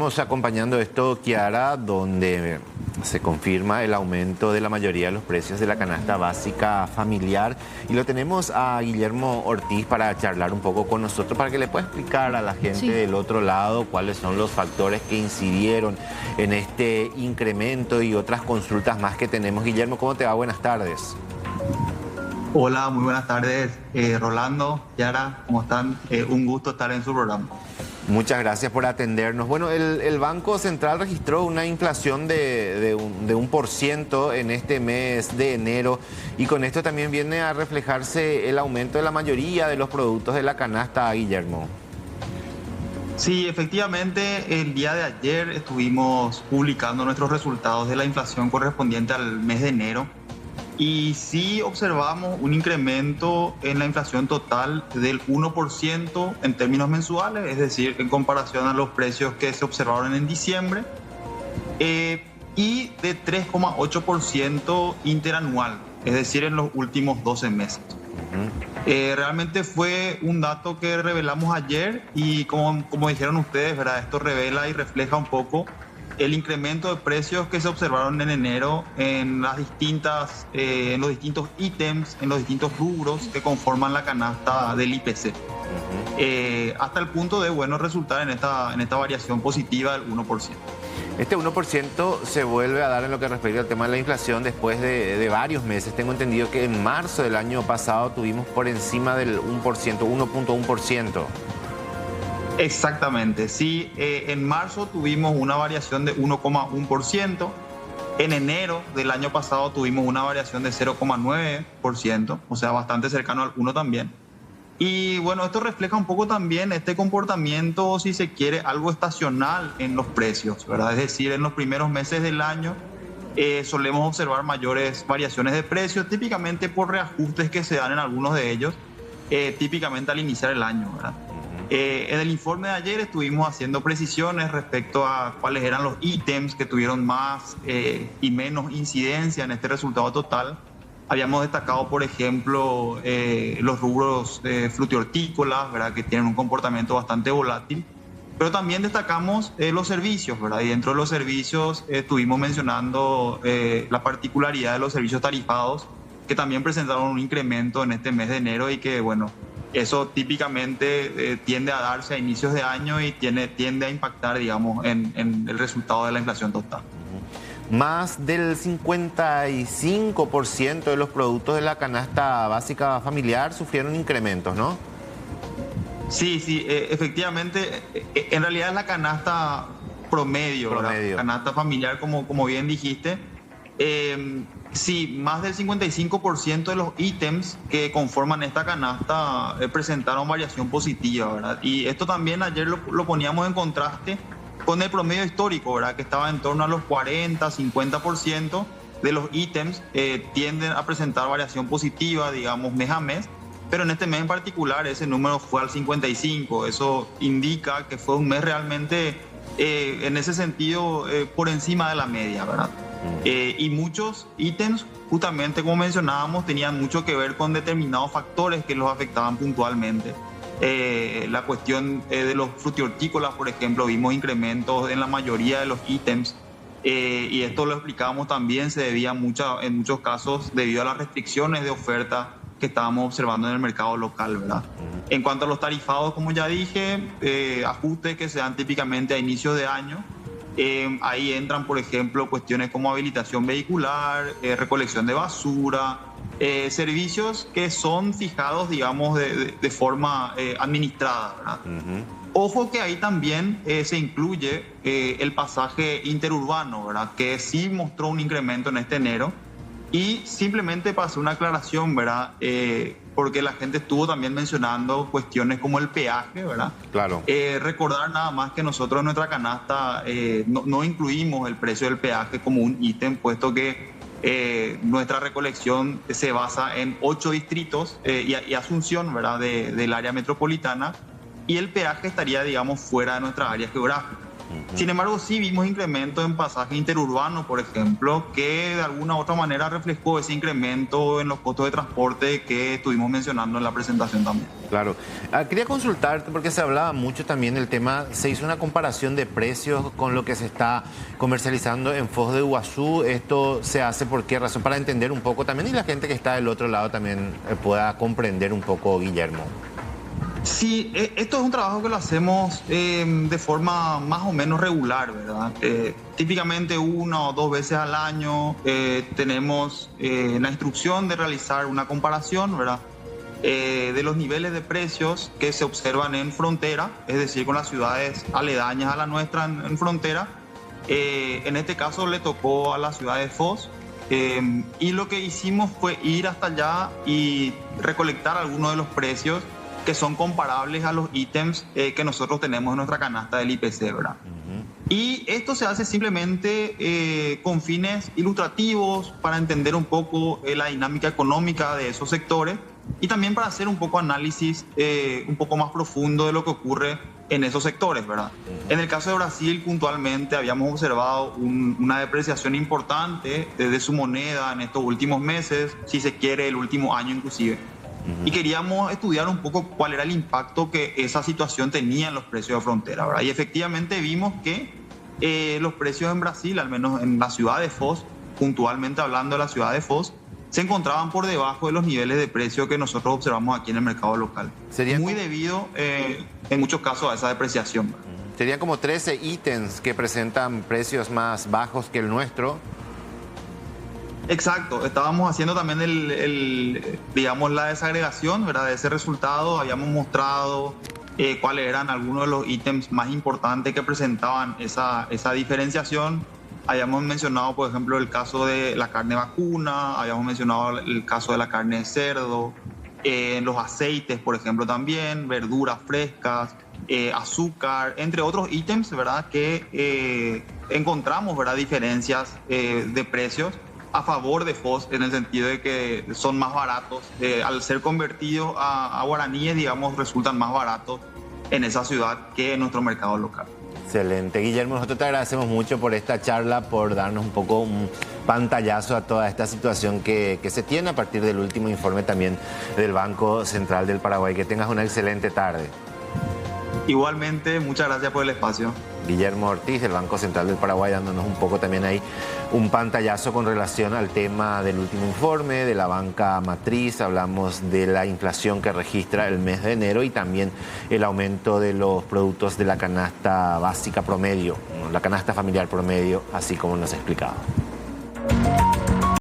Estamos acompañando esto, Kiara, donde se confirma el aumento de la mayoría de los precios de la canasta básica familiar. Y lo tenemos a Guillermo Ortiz para charlar un poco con nosotros, para que le pueda explicar a la gente del otro lado cuáles son los factores que incidieron en este incremento y otras consultas más que tenemos. Guillermo, ¿cómo te va? Buenas tardes. Hola, muy buenas tardes, Rolando, Kiara, ¿cómo están? Un gusto estar en su programa. Muchas gracias por atendernos. Bueno, el Banco Central registró una inflación de 1% en este mes de enero, y con esto también viene a reflejarse el aumento de la mayoría de los productos de la canasta, Guillermo. Sí, efectivamente, el día de ayer estuvimos publicando nuestros resultados de la inflación correspondiente al mes de enero. Y sí observamos un incremento en la inflación total del 1% en términos mensuales, es decir, en comparación a los precios que se observaron en diciembre, y de 3,8% interanual, es decir, en los últimos 12 meses. Realmente fue un dato que revelamos ayer y como dijeron ustedes, ¿verdad? Esto revela y refleja un poco el incremento de precios que se observaron en enero en los distintos ítems, en los distintos rubros que conforman la canasta del IPC. Hasta el punto de, resultar en esta variación positiva del 1%. Este 1% se vuelve a dar en lo que respecta al tema de la inflación después de varios meses. Tengo entendido que en marzo del año pasado tuvimos por encima del 1%, 1.1%. Exactamente, sí, en marzo tuvimos una variación de 1,1%, en enero del año pasado tuvimos una variación de 0,9%, o sea, bastante cercano al 1 también. Y bueno, esto refleja un poco también este comportamiento, si se quiere, algo estacional en los precios, ¿verdad? Es decir, en los primeros meses del año solemos observar mayores variaciones de precios, típicamente por reajustes que se dan en algunos de ellos, típicamente al iniciar el año, ¿verdad? En el informe de ayer estuvimos haciendo precisiones respecto a cuáles eran los ítems que tuvieron más y menos incidencia en este resultado total. Habíamos destacado, por ejemplo, los rubros frutihortícolas, ¿verdad? Que tienen un comportamiento bastante volátil. Pero también destacamos los servicios, ¿verdad? Y dentro de los servicios estuvimos mencionando la particularidad de los servicios tarifados, que también presentaron un incremento en este mes de enero y que, eso típicamente tiende a darse a inicios de año y tiende a impactar, digamos, en el resultado de la inflación total. Más del 55% de los productos de la canasta básica familiar sufrieron incrementos, ¿no? Sí, efectivamente. En realidad es la canasta promedio. ¿Verdad? Canasta familiar, como bien dijiste. Sí, más del 55% de los ítems que conforman esta canasta presentaron variación positiva, ¿verdad? Y esto también ayer lo poníamos en contraste con el promedio histórico, ¿verdad? Que estaba en torno a los 40-50% de los ítems tienden a presentar variación positiva, digamos, mes a mes, pero en este mes en particular ese número fue al 55%. Eso indica que fue un mes realmente, en ese sentido, por encima de la media, ¿verdad? Y muchos ítems, justamente como mencionábamos, tenían mucho que ver con determinados factores que los afectaban puntualmente. La cuestión de los frutihortícolas, por ejemplo, vimos incrementos en la mayoría de los ítems, y esto lo explicábamos también, se debía en muchos casos debido a las restricciones de oferta que estábamos observando en el mercado local, ¿verdad? En cuanto a los tarifados, como ya dije, ajustes que se dan típicamente a inicios de año. Ahí entran, por ejemplo, cuestiones como habilitación vehicular, recolección de basura, servicios que son fijados, digamos, de forma administrada, ¿verdad? Ojo que ahí también se incluye el pasaje interurbano, ¿verdad? Que sí mostró un incremento en este enero. Y simplemente para hacer una aclaración, ¿verdad? Porque la gente estuvo también mencionando cuestiones como el peaje, ¿verdad? Claro. Recordar nada más que nosotros en nuestra canasta no incluimos el precio del peaje como un ítem, puesto que nuestra recolección se basa en 8 distritos y Asunción, ¿verdad? Del área metropolitana, y el peaje estaría, digamos, fuera de nuestra área geográfica. Sin embargo, sí vimos incrementos en pasaje interurbano, por ejemplo, que de alguna u otra manera reflejó ese incremento en los costos de transporte que estuvimos mencionando en la presentación también. Claro. Quería consultarte porque se hablaba mucho también del tema, se hizo una comparación de precios con lo que se está comercializando en Foz de Iguazú. ¿Esto se hace por qué razón? Para entender un poco también y la gente que está del otro lado también pueda comprender un poco, Guillermo. Sí, esto es un trabajo que lo hacemos de forma más o menos regular, ¿verdad? Típicamente 1 o 2 veces al año tenemos la instrucción de realizar una comparación, ¿verdad? De los niveles de precios que se observan en frontera, es decir, con las ciudades aledañas a la nuestra en frontera. En este caso le tocó a la ciudad de Foz. Y lo que hicimos fue ir hasta allá y recolectar algunos de los precios que son comparables a los ítems que nosotros tenemos en nuestra canasta del IPC, ¿verdad? Y esto se hace simplemente con fines ilustrativos para entender un poco la dinámica económica de esos sectores y también para hacer un poco análisis un poco más profundo de lo que ocurre en esos sectores, ¿verdad? En el caso de Brasil, puntualmente, habíamos observado una depreciación importante de su moneda en estos últimos meses, si se quiere, el último año inclusive. Y queríamos estudiar un poco cuál era el impacto que esa situación tenía en los precios de frontera, ¿verdad? Y efectivamente vimos que los precios en Brasil, al menos en la ciudad de Foz, puntualmente hablando de la ciudad de Foz, se encontraban por debajo de los niveles de precio que nosotros observamos aquí en el mercado local. Muy debido, en muchos casos, a esa depreciación. Serían como 13 ítems que presentan precios más bajos que el nuestro. Exacto, estábamos haciendo también digamos, la desagregación, ¿verdad? De ese resultado. Habíamos mostrado cuáles eran algunos de los ítems más importantes que presentaban esa diferenciación. Habíamos mencionado, por ejemplo, el caso de la carne vacuna, habíamos mencionado el caso de la carne de cerdo, los aceites, por ejemplo, también, verduras frescas, azúcar, entre otros ítems, ¿verdad? Que encontramos, ¿verdad? Diferencias de precios a favor de Foz, en el sentido de que son más baratos. Al ser convertidos a guaraníes, digamos, resultan más baratos en esa ciudad que en nuestro mercado local. Excelente. Guillermo, nosotros te agradecemos mucho por esta charla, por darnos un poco un pantallazo a toda esta situación que se tiene a partir del último informe también del Banco Central del Paraguay. Que tengas una excelente tarde. Igualmente, muchas gracias por el espacio. Guillermo Ortiz, del Banco Central del Paraguay, dándonos un poco también ahí un pantallazo con relación al tema del último informe de la banca matriz. Hablamos de la inflación que registra el mes de enero y también el aumento de los productos de la canasta básica promedio, la canasta familiar promedio, así como nos explicaba.